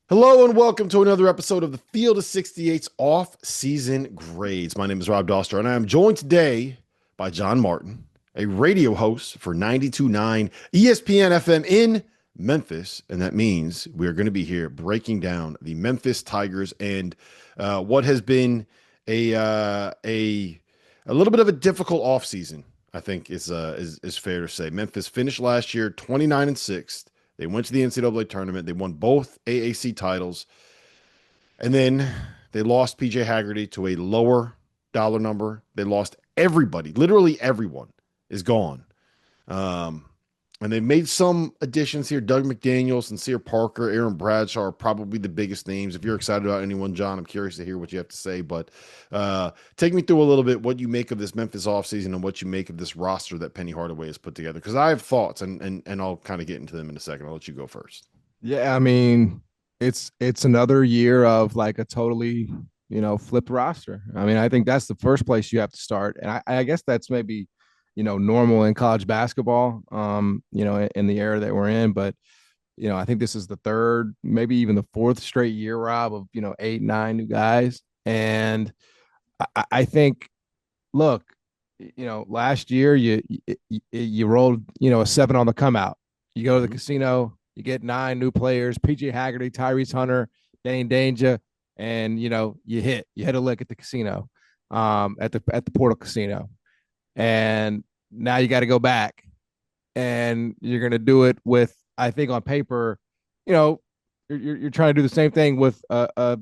Hello and welcome to another episode of the Field of 68's off-season grades. My name is Rob Doster, and I am joined today by John Martin, a radio host for 92.9 ESPN FM in Memphis, and that means we are going to be here breaking down the Memphis Tigers and what has been a little bit of a difficult offseason. I think is fair to say. Memphis finished last year 29-6. They went to the NCAA tournament. They won both AAC titles. And then they lost PJ Haggerty to a lower dollar number. They lost everybody. Literally everyone is gone. Um, and they made some additions here. Doug McDaniel, Sincere Parker, Aaron Bradshaw are probably the biggest names. If you're excited about anyone, John, I'm curious to hear what you have to say. But take me through a little bit what you make of this Memphis offseason and what you make of this roster that Penny Hardaway has put together. Because I have thoughts, and I'll kind of get into them in a second. I'll let you go first. Yeah, I mean, it's another year of like a totally, flipped roster. I mean, I think that's the first place you have to start. And I guess that's maybe, normal in college basketball, in the era that we're in. But, I think this is the third, maybe even the fourth straight year, Rob, of, eight, nine new guys. And I think, look, last year you rolled, a seven on the come out. You go to the Mm-hmm. casino, you get nine new players: PJ Haggerty, Tyrese Hunter, Dane Danger, and you hit a lick at the casino, at the Portal Casino, and now you got to go back, and you're gonna do it with, I think, on paper, you know, you're trying to do the same thing with a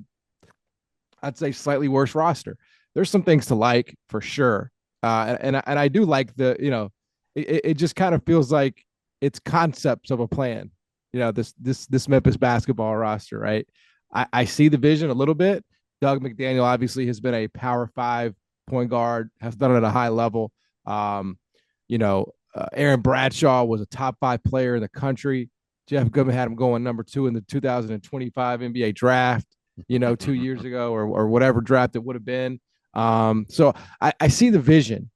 I'd say slightly worse roster. There's some things to like for sure, and I do like it just kind of feels like it's concepts of a plan. This Memphis basketball roster, right? I see the vision a little bit. Doug McDaniel obviously has been a power five point guard, has done it at a high level. Aaron Bradshaw was a top five player in the country. Jeff Goodman had him going number two in the 2025 NBA draft, 2 years ago, or whatever draft it would have been. So I see the vision.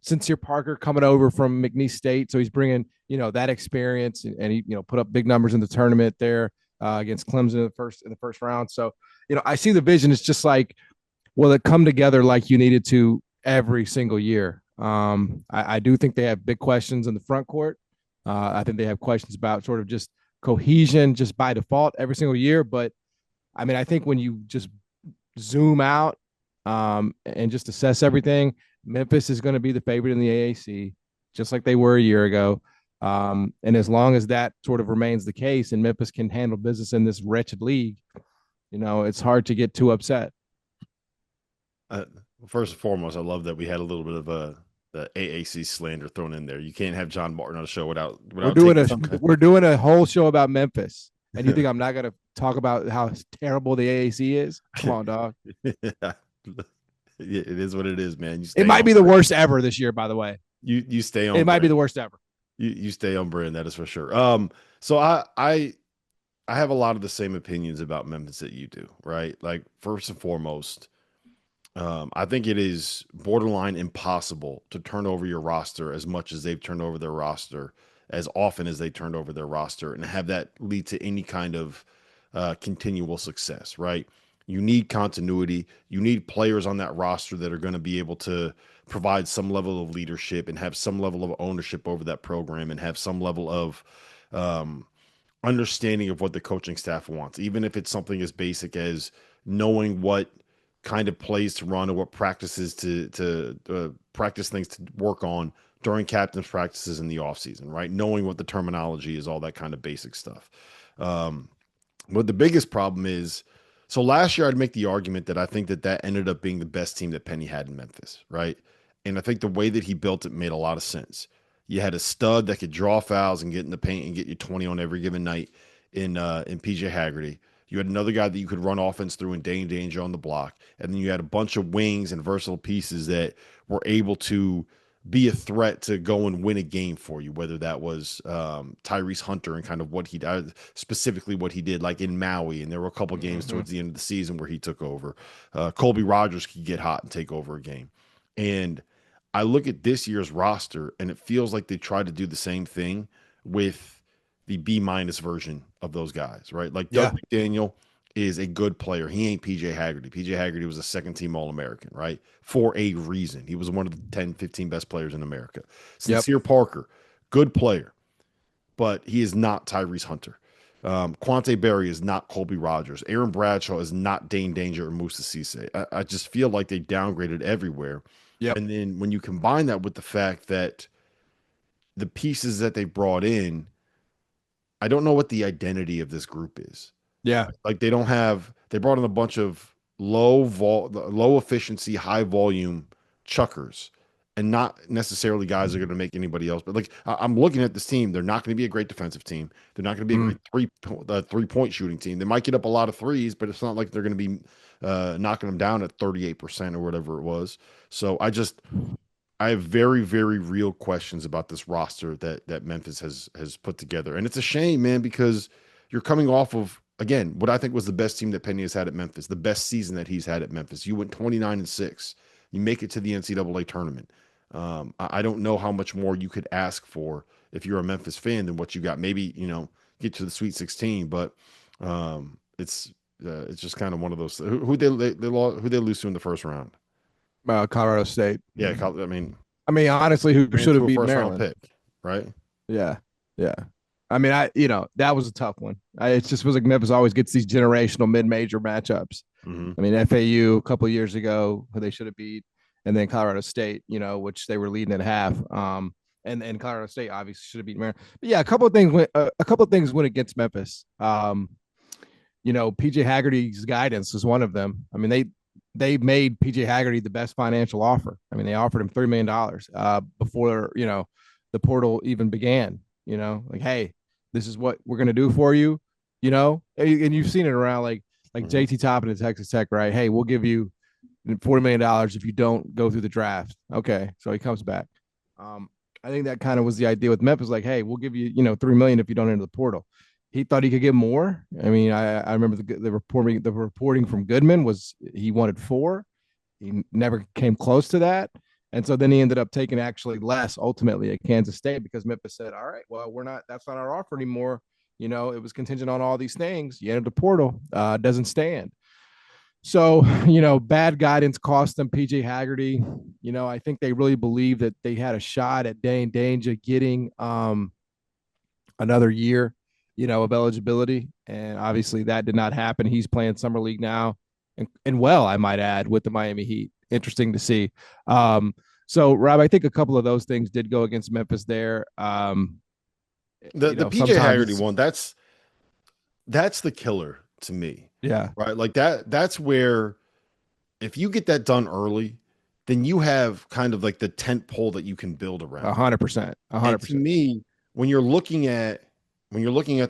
Sincere Parker coming over from McNeese State, so he's bringing that experience, and he put up big numbers in the tournament there against Clemson in the first round. So I see the vision. It's just like, will it come together like you needed to every single year? I do think they have big questions in the front court. I think they have questions about sort of just cohesion just by default every single year. But I mean, I think when you just zoom out and just assess everything, Memphis is going to be the favorite in the AAC, just like they were a year ago. And as long as that sort of remains the case and Memphis can handle business in this wretched league, it's hard to get too upset. Uh, First and foremost, I love that we had a little bit of the AAC slander thrown in there. You can't have John Martin on the show We're without doing taking a some kind. we're doing a whole show about Memphis, and you think I'm not going to talk about how terrible the AAC is? Come on, dog. Yeah, it is what it is, man. You It stay might on be the brand. worst ever this year, by the way. You stay on It might be brand. the worst ever. You stay on brand. That is for sure. So I have a lot of the same opinions about Memphis that you do, right? Like first and foremost, I think it is borderline impossible to turn over your roster as much as they've turned over their roster, as often as they turned over their roster, and have that lead to any kind of continual success, right? You need continuity. You need players on that roster that are going to be able to provide some level of leadership and have some level of ownership over that program and have some level of um, understanding of what the coaching staff wants, even if it's something as basic as knowing what kind of plays to run or what practices to practice things to work on during captain's practices in the offseason, right? Knowing what the terminology is, all that kind of basic stuff. Um, but the biggest problem is, so last year I'd make the argument that I think that ended up being the best team that Penny had in Memphis, right? And I think the way that he built it made a lot of sense. You had a stud that could draw fouls and get in the paint and get you 20 on every given night in PJ Haggerty. You had another guy that you could run offense through in Dane Danger on the block. And then you had a bunch of wings and versatile pieces that were able to be a threat to go and win a game for you, whether that was Tyrese Hunter and kind of what he did, specifically what he did, like in Maui. And there were a couple games Mm-hmm. towards the end of the season where he took over. Colby Rogers could get hot and take over a game. And I look at this year's roster and it feels like they tried to do the same thing with the B minus version of those guys, right? Like Doug Yeah. McDaniel is a good player. He ain't PJ Haggerty. PJ Haggerty was a second team All American, right? For a reason. He was one of the 10, 15 best players in America. Yep. Sincere Parker, good player, but he is not Tyrese Hunter. Quante Berry is not Colby Rogers. Aaron Bradshaw is not Dane Danger or Musa Cisse. I just feel like they downgraded everywhere. Yep. And then when you combine that with the fact that the pieces that they brought in, I don't know what the identity of this group is. Yeah. Like they brought in a bunch of low efficiency, high volume chuckers, and not necessarily guys that are going to make anybody else. But like I'm looking at this team, they're not going to be a great defensive team. They're not going to be a Mm. great 3-point shooting team. They might get up a lot of threes, but it's not like they're going to be knocking them down at 38% or whatever it was. So I have very, very real questions about this roster that Memphis has put together. And it's a shame, man, because you're coming off of, again, what I think was the best team that Penny has had at Memphis, the best season that he's had at Memphis. You went 29-6. You make it to the NCAA tournament. I don't know how much more you could ask for if you're a Memphis fan than what you got. Maybe, get to the Sweet 16, but it's just kind of one of those. Who they lose to in the first round? Colorado State. Yeah, I mean, honestly, who ran should have through a beat first round Maryland? pick, right? Yeah. Yeah. I mean, that was a tough one. It just feels like Memphis always gets these generational mid-major matchups. Mm-hmm. I mean, FAU a couple of years ago, who they should have beat, and then Colorado State, which they were leading at half. And Colorado State obviously should have beaten Maryland. But yeah, a couple of things went against Memphis. PJ Haggerty's guidance was one of them. I mean, they made PJ Haggerty the best financial offer. I mean, they offered him $3 million before the portal even began. Like, hey, this is what we're gonna do for you. And you've seen it around like Mm-hmm. JT Toppin at Texas Tech, right? Hey, we'll give you $40 million if you don't go through the draft. Okay, so he comes back. I think that kind of was the idea with Memphis. Like, hey, we'll give you $3 million if you don't enter the portal. He thought he could get more. I mean, I remember the reporting from Goodman was he wanted 4. He never came close to that. And so then he ended up taking actually less ultimately at Kansas State because Memphis said, all right, well, that's not our offer anymore. It was contingent on all these things. You entered the portal, doesn't stand. So, bad guidance cost them PJ Haggerty. I think they really believed that they had a shot at Dane Danger getting another year, of eligibility. And obviously that did not happen. He's playing summer league now and well, I might add, with the Miami Heat. Interesting to see. So Rob, I think a couple of those things did go against Memphis there. The PJ Haggerty one, that's the killer to me. Yeah. Right. Like that's where if you get that done early, then you have kind of like the tent pole that you can build around. 100%. 100%. To me, when you're looking at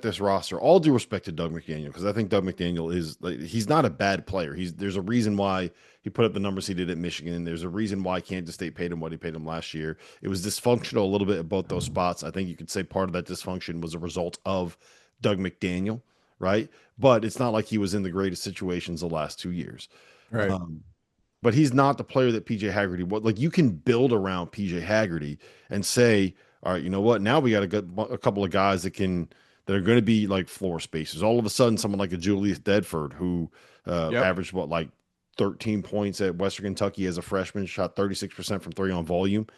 this roster, all due respect to Doug McDaniel, because I think Doug McDaniel is he's not a bad player. There's a reason why he put up the numbers he did at Michigan. There's a reason why Kansas State paid him what he paid him last year. It was dysfunctional a little bit at both those spots. I think you could say part of that dysfunction was a result of Doug McDaniel, right? But it's not like he was in the greatest situations the last 2 years. Right. But he's not the player that PJ Haggerty was. Like you can build around PJ Haggerty and say, all right, you know what? Now we got a couple of guys that are going to be like floor spacers. All of a sudden, someone like a Julius Bedford who averaged like 13 points at Western Kentucky as a freshman, shot 36% from 3 on volume.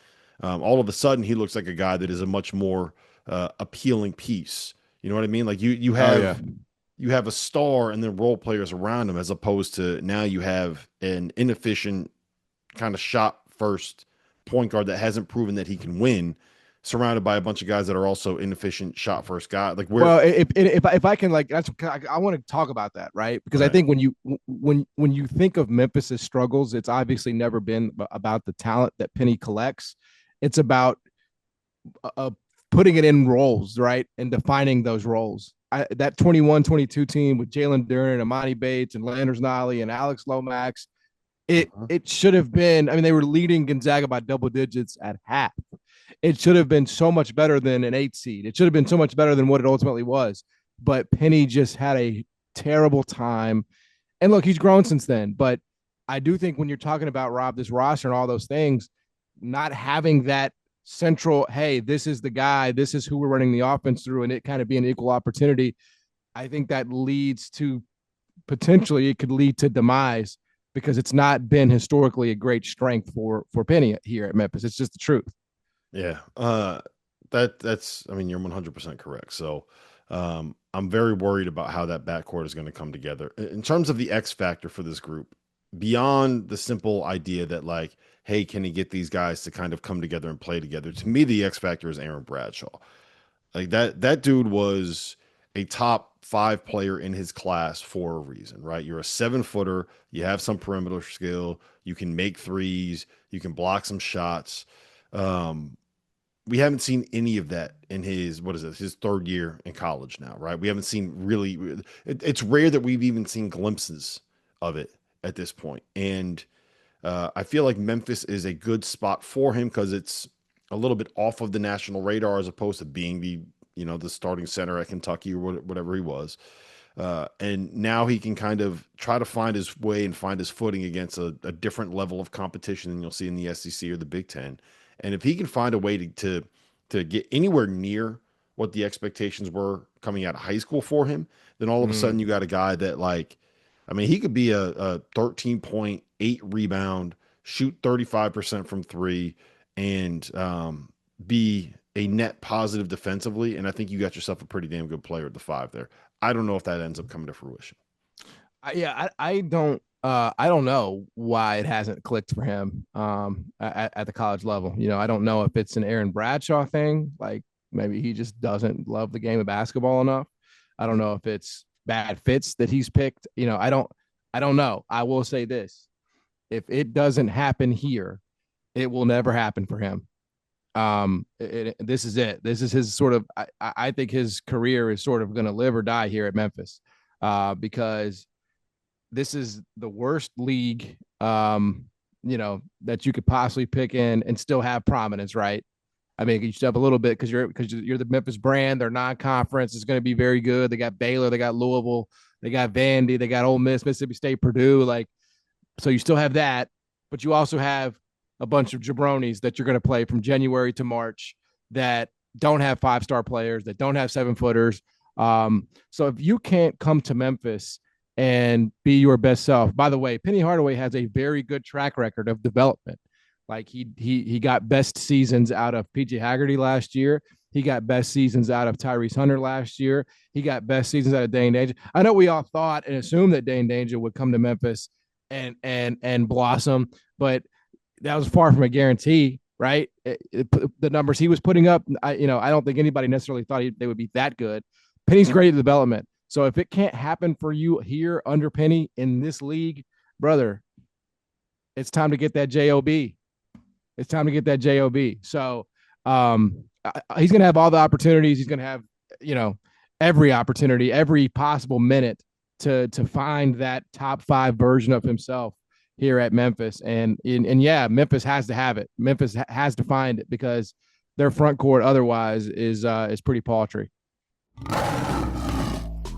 All of a sudden, he looks like a guy that is a much more appealing piece. You know what I mean? Like you have a star and then role players around him, as opposed to now you have an inefficient kind of shot first point guard that hasn't proven that he can win, surrounded by a bunch of guys that are also inefficient shot first guy. Like if I can, like, I want to talk about that, right? Because I think when you think of Memphis's struggles, it's obviously never been about the talent that Penny collects. It's about putting it in roles, right? And defining those roles. That 21-22 team with Jalen Duren, Amani Bates, and Landers Nolley and Alex Lomax, it should have been. I mean, they were leading Gonzaga by double digits at half. It should have been so much better than an 8 seed. It should have been so much better than what it ultimately was. But Penny just had a terrible time. And look, he's grown since then. But I do think when you're talking about, Rob, this roster and all those things, not having that central, hey, this is the guy, this is who we're running the offense through, and it kind of be an equal opportunity, I think that leads to potentially it could lead to demise because it's not been historically a great strength for Penny here at Memphis. It's just the truth. Yeah. That's I mean, you're 100% correct. So, I'm very worried about how that backcourt is going to come together. In terms of the X factor for this group, beyond the simple idea that like, hey, can he get these guys to kind of come together and play together? To me, the X factor is Aaron Bradshaw. Like that dude was a top 5 player in his class for a reason, right? You're a 7-footer, you have some perimeter skill, you can make threes, you can block some shots. Um, we haven't seen any of that in his what is it, his 3rd year in college now, right? We haven't seen really it's rare that we've even seen glimpses of it at this point. And I feel like Memphis is a good spot for him because it's a little bit off of the national radar as opposed to being the starting center at Kentucky or whatever he was. And now he can kind of try to find his way and find his footing against a different level of competition than you'll see in the SEC or the Big Ten. And if he can find a way to get anywhere near what the expectations were coming out of high school for him, then all of a sudden you got a guy that like, I mean, he could be a 13.8 rebound, shoot 35% from three, and be a net positive defensively. And I think you got yourself a pretty damn good player at the 5 there. I don't know if that ends up coming to fruition. I don't know why it hasn't clicked for him at the college level. I don't know if it's an Aaron Bradshaw thing, like maybe he just doesn't love the game of basketball enough. I don't know if it's bad fits that he's picked. I don't know. I will say this: if it doesn't happen here, it will never happen for him. This is it. This is his sort of. I think his career is sort of going to live or die here at Memphis, because this is the worst league, that you could possibly pick in and still have prominence, right? I mean, you still have a little bit because you're the Memphis brand. Their non-conference is going to be very good. They got Baylor, they got Louisville, they got Vandy, they got Ole Miss, Mississippi State, Purdue. Like, so you still have that, but you also have a bunch of jabronis that you're going to play from January to March that don't have 5-star players, that don't have 7-footers. So if you can't come to Memphis and be your best self. By the way, Penny Hardaway has a very good track record of development. Like he got best seasons out of PJ Haggerty last year. He got best seasons out of Tyrese Hunter last year. He got best seasons out of Dane Danger. I know we all thought and assumed that Dane Danger would come to Memphis and blossom, but that was far from a guarantee, right? The numbers he was putting up, I don't think anybody necessarily thought they would be that good. Penny's great at development. So if it can't happen for you here under Penny in this league, brother, it's time to get that job. It's time to get that job. So he's going to have all the opportunities. He's going to have every opportunity, every possible minute to find that top 5 version of himself here at Memphis. And yeah, Memphis has to have it. Memphis has to find it because their front court otherwise is pretty paltry.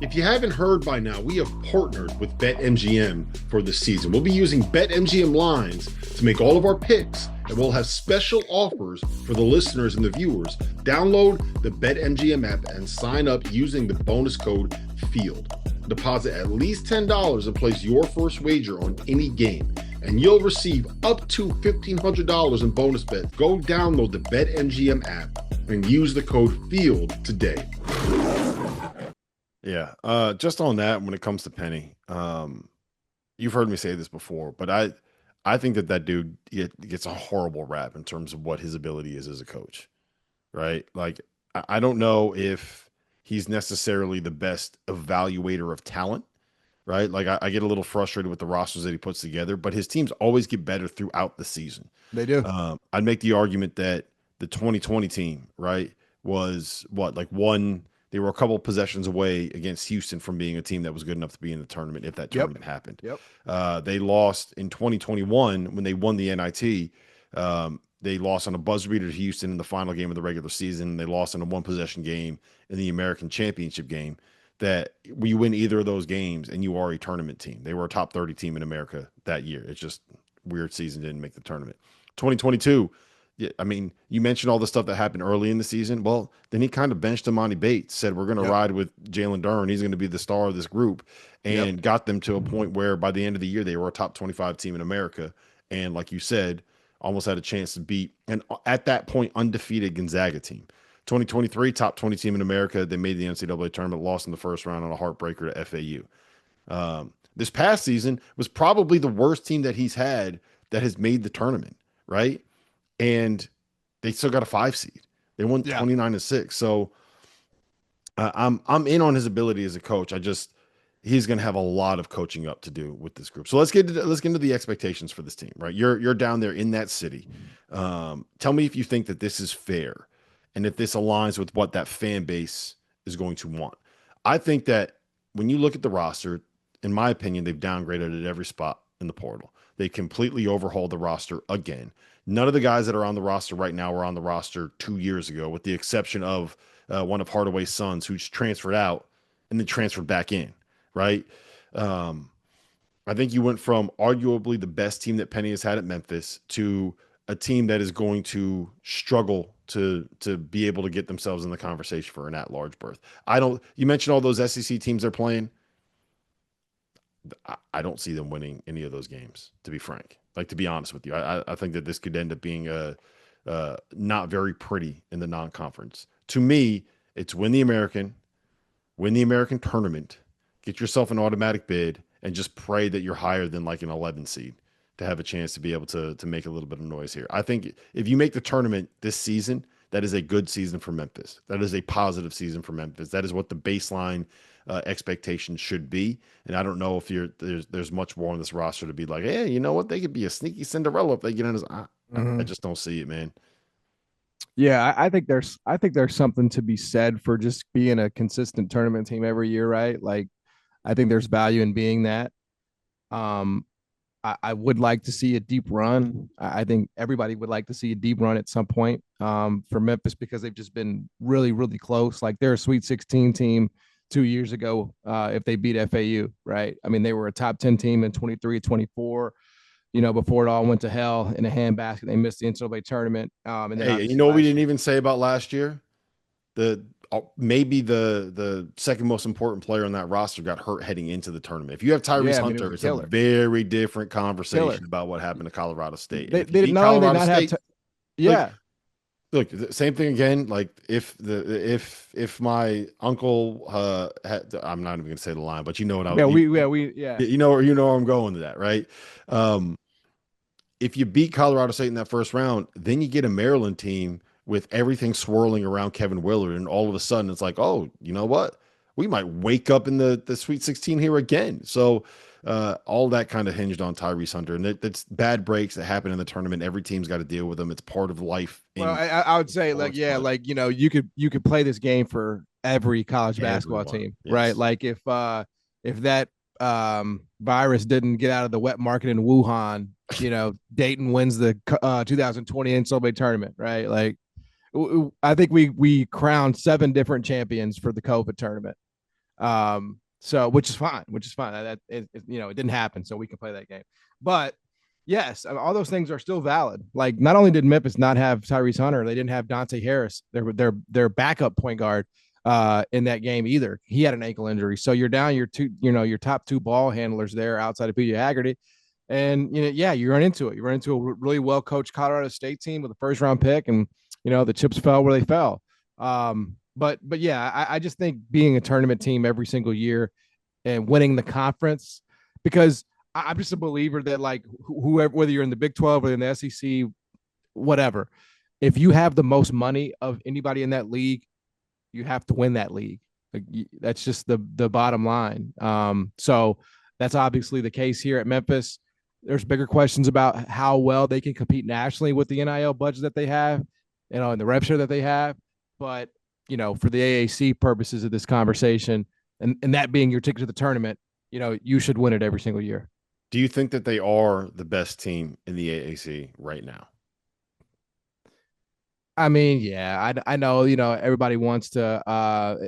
If you haven't heard by now, we have partnered with BetMGM for the season. We'll be using BetMGM lines to make all of our picks, and we'll have special offers for the listeners and the viewers. Download the BetMGM app and sign up using the bonus code FIELD. Deposit at least $10 and place your first wager on any game, and you'll receive up to $1,500 in bonus bets. Go download the BetMGM app and use the code FIELD today. Yeah. Just on that, when it comes to Penny, you've heard me say this before, but I think that dude gets a horrible rap in terms of what his ability is as a coach, right? Like, I don't know if he's necessarily the best evaluator of talent, right? Like, I get a little frustrated with the rosters that he puts together, but his teams always get better throughout the season. They do. I'd make the argument that the 2020 team, right, was they were a couple of possessions away against Houston from being a team that was good enough to be in the tournament if that tournament happened. Yep. They lost in 2021 when they won the NIT. They lost on a buzzer beater to Houston in the final game of the regular season. They lost in a 1-possession game in the American Championship game. That we win either of those games and you are a tournament team. They were a top 30 team in America that year. It's just weird season, didn't make the tournament. 2022, Yeah, I mean, you mentioned all the stuff that happened early in the season. Well, then he kind of benched Imani Bates, said we're going to Yep. ride with Jalen Duren. He's going to be the star of this group, Yep. and got them to a point where by the end of the year they were a top 25 team in America, and like you said, almost had a chance to beat and at that point undefeated Gonzaga team. 2023 top 20 team in America. They made the NCAA tournament, lost in the first round on a heartbreaker to FAU. This past season was probably the worst team that he's had that has made the tournament, right? And they still got a 5 seed. They won Yeah. 29-6. So I'm in on his ability as a coach. He's going to have a lot of coaching up to do with this group. So let's get into the expectations for this team, right? You're down there in that city. Tell me if you think that this is fair and if this aligns with what that fan base is going to want. I think that when you look at the roster, in my opinion, they've downgraded at every spot in the portal. They completely overhauled the roster again. None of the guys that are on the roster right now were on the roster 2 years ago, with the exception of one of Hardaway's sons who's transferred out and then transferred back in, right? Um, I think you went from arguably the best team that Penny has had at Memphis to a team that is going to struggle to be able to get themselves in the conversation for an at-large berth. I don't. You mentioned all those SEC teams they're playing. I don't see them winning any of those games, to be frank. Like, to be honest with you, I think that this could end up being not very pretty in the non-conference. To me, it's win the American tournament, get yourself an automatic bid, and just pray that you're higher than like an 11 seed to have a chance to be able to make a little bit of noise here. I think if you make the tournament this season, that is a good season for Memphis. That is a positive season for Memphis. That is what the baseline expectations should be. And I don't know if there's much more on this roster to be like, hey, you know what? They could be a sneaky Cinderella if they get in. I just don't see it, man. Yeah, I think there's something to be said for just being a consistent tournament team every year, right? Like I think there's value in being that. Um, I would like to see a deep run. I think everybody would like to see a deep run at some point for Memphis because they've just been really, really close. Like they're a Sweet 16 team 2 years ago if they beat FAU, right? I mean, they were a top 10 team in 23, 24, before it all went to hell in a handbasket. They missed the NCAA tournament. And then Hey, you obviously know what we last didn't year. even say about last year? The maybe the second most important player on that roster got hurt heading into the tournament. If you have Yeah, Tyrese I mean, it was Hunter, a it's a killer. very different conversation Killer. about what happened to Colorado State. And They, if you they beat not only did Colorado not have, State, like yeah, look, the same thing again. Like if my uncle I'm not even gonna say the line, but you know what I yeah, yeah. you know where I'm going to that, right? Um, if you beat Colorado State in that first round, then you get a Maryland team with everything swirling around Kevin Willard, and all of a sudden it's like, oh, you know what? We might wake up in the Sweet 16 here again. So all that kind of hinged on Tyrese Hunter, and that's bad breaks that happen in the tournament. Every team's got to deal with them. It's part of life Well, in I would say like sports, yeah, but like you could play this game for every college basketball everyone, team, right? yes. Like if that virus didn't get out of the wet market in Wuhan, Dayton wins the 2020 NCAA tournament, right? Like I think we crowned 7 different champions for the COVID tournament. So which is fine. It didn't happen, so we can play that game. But yes, all those things are still valid. Like not only did Memphis not have Tyrese Hunter, they didn't have Dante Harris, their backup point guard in that game either. He had an ankle injury. So you're down your top 2 ball handlers there outside of PJ Haggerty. And yeah, you run into it. You run into a really well coached Colorado State team with a first round pick, and the chips fell where they fell. But yeah, I just think being a tournament team every single year and winning the conference, because I'm just a believer that like whoever, whether you're in the Big 12 or in the SEC, whatever, if you have the most money of anybody in that league, you have to win that league. Like, that's just the bottom line. So that's obviously the case here at Memphis. There's bigger questions about how well they can compete nationally with the NIL budget that they have, and the rev share that they have. But for the AAC purposes of this conversation, and that being your ticket to the tournament, you should win it every single year. Do you think that they are the best team in the AAC right now? I mean, yeah, I know, everybody wants to,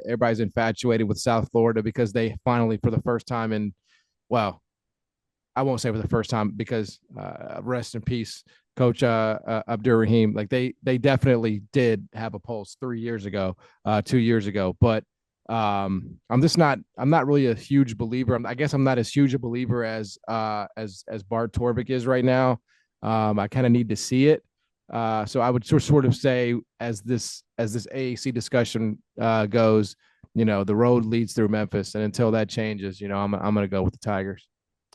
everybody's infatuated with South Florida because they finally, for the first time in, well, I won't say for the first time because rest in peace, Coach Abdur Rahim. Like they definitely did have a pulse 3 years ago, 2 years ago. But I'm not really a huge believer. I guess I'm not as huge a believer as Bart Torvik is right now. I kind of need to see it. So I would sort of say as this AAC discussion goes, the road leads through Memphis, and until that changes, I'm going to go with the Tigers.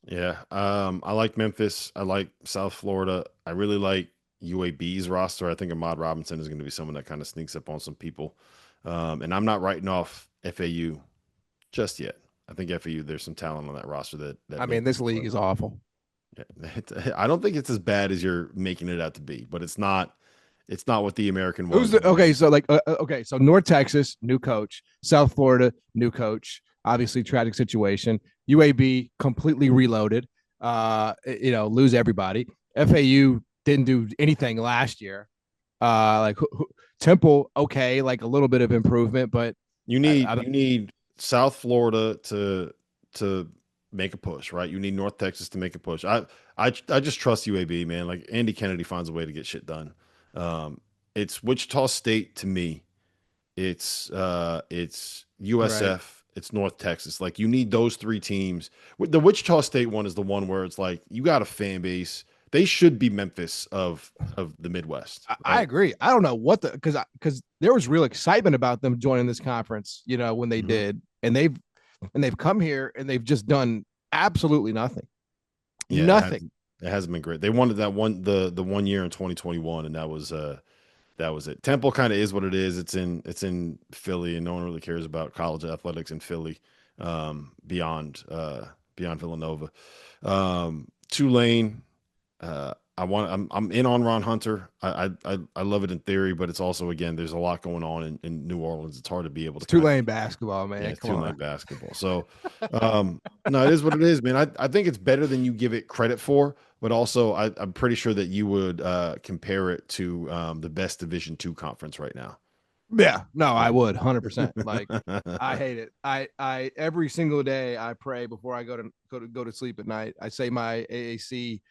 Yeah. I like Memphis. I like South Florida. I really like UAB's roster. I think Ahmad Robinson is going to be someone that kind of sneaks up on some people. And I'm not writing off FAU just yet. I think FAU, there's some talent on that roster that I mean, maybe this league is awful. I don't think it's as bad as you're making it out to be, but it's not. It's not what the American Who's was. the okay? So okay, so North Texas, new coach. South Florida, new coach. Obviously, tragic situation. UAB completely reloaded. Lose everybody. FAU didn't do anything last year. Temple, okay, like a little bit of improvement, but You need South Florida to make a push, right? You need North Texas to make a push. I just trust UAB, man. Like Andy Kennedy finds a way to get shit done. It's Wichita State to me. It's right. USF, it's North Texas. Like you need those three teams. The Wichita State one is the one where it's like you got a fan base. They should be Memphis of the Midwest, I right? agree. I don't know what because there was real excitement about them joining this conference. When they Mhm. did, and they've come here and they've just done absolutely nothing. Yeah, Nothing. it hasn't been great. They wanted that one the 1 year in 2021, and that was it. Temple kind of is what it is. It's in Philly, and no one really cares about college athletics in Philly, beyond Villanova. Tulane, I'm in on Ron Hunter. I love it in theory, but it's also again there's a lot going on in New Orleans. It's hard to be able to It's kind of Tulane basketball, yeah, man. it's Come Tulane on. basketball. So, no, it is what it is, man. I think it's better than you give it credit for, but also I'm pretty sure that you would compare it to the best Division II conference right now. Yeah, no, I Right. would 100%. Like, I hate it. I every single day I pray before I go to sleep at night. I say my AAC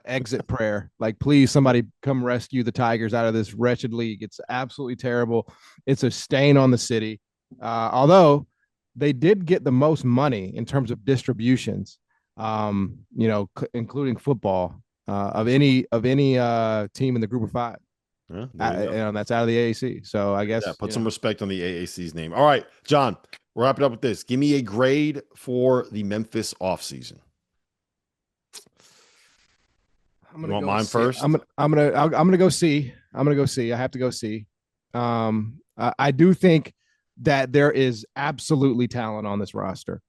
exit prayer. Like, please, somebody come rescue the Tigers out of this wretched league. It's absolutely terrible. It's a stain on the city. Although they did get the most money in terms of distributions, including football, of any team in the Group of Five. Yeah, there you go. That's out of the AAC. So I Look at that. guess Put some respect on the AAC's name. All right, John, we'll wrap it up with this. Give me a grade for the Memphis offseason. I'm You gonna want go mine see. first? I'm gonna go see. I'm gonna go see. I have to go see. I do think that there is absolutely talent on this roster.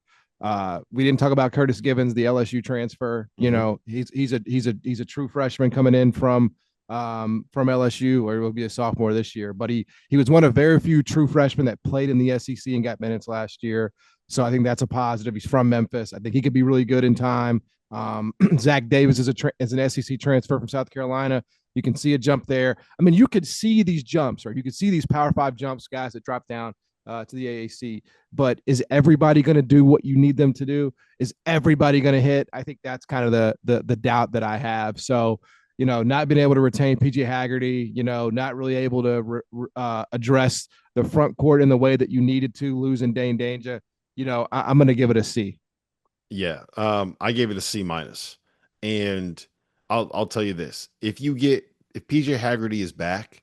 We didn't talk about Curtis Givens, the LSU transfer. Hmm. He's a true freshman coming in from LSU, or he will be a sophomore this year. But he was one of very few true freshmen that played in the SEC and got minutes last year. So I think that's a positive. He's from Memphis. I think he could be really good in time. Zach Davis is an SEC transfer from South Carolina. You can see a jump there. I mean, you could see these jumps, or you could see these Power Five jumps, guys that drop down to the AAC. But is everybody going to do what you need them to do? Is everybody going to hit? I think that's kind of the doubt that I have. So, not being able to retain PJ Haggerty, not really able to address the front court in the way that you needed to, losing Dane Danger. I'm going to give it a C. Yeah, I gave it a C minus, and I'll tell you this: if PJ Haggerty is back,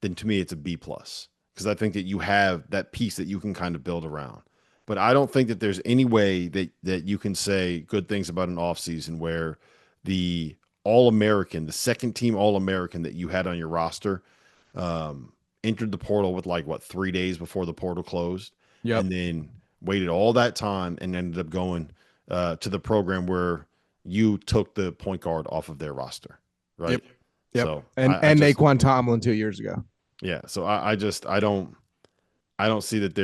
then to me it's a B plus because I think that you have that piece that you can kind of build around. But I don't think that there's any way that you can say good things about an offseason where the All American, the second team All American that you had on your roster, entered the portal with like what 3 days before the portal closed, Yep. and then waited all that time and ended up going to the program where you took the point guard off of their roster, right? Yep. Yep. So I And just Naquan Tomlin 2 years ago. yeah. So I don't see that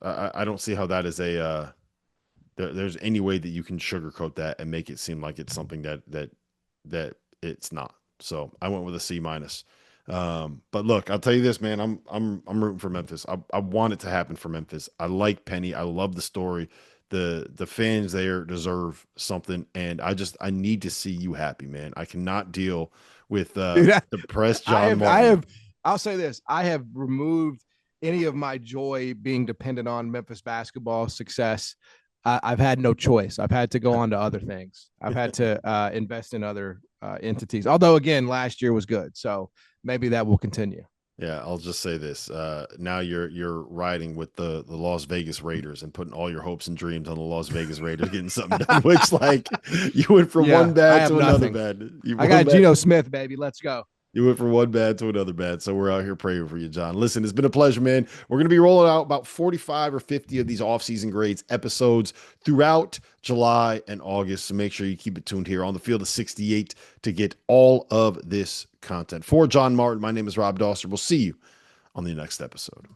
I don't see how that is there's any way that you can sugarcoat that and make it seem like it's something that it's not. So I went with a C minus. But look, I'll tell you this, man. I'm rooting for Memphis. I want it to happen for Memphis. I like Penny. I love the story. the fans there deserve something, and I need to see you happy, man. I cannot deal with Dude, depressed I John have, I Martin. have, I'll say this: I have removed any of my joy being dependent on Memphis basketball success. I've had no choice. I've had to go on to other things. I've had to invest in other entities. Although, again, last year was good, so maybe that will continue. Yeah, I'll just say this. Now you're riding with the Las Vegas Raiders and putting all your hopes and dreams on the Las Vegas Raiders getting something done, which like you went from one Yeah, I bad have to another nothing. bad. I got Geno Smith, baby. Let's go. You went from one bad to another bad. So we're out here praying for you, John. Listen, it's been a pleasure, man. We're going to be rolling out about 45 or 50 of these off-season grades episodes throughout July and August. So make sure you keep it tuned here on the Field of 68 to get all of this content. For John Martin, my name is Rob Dosser. We'll see you on the next episode.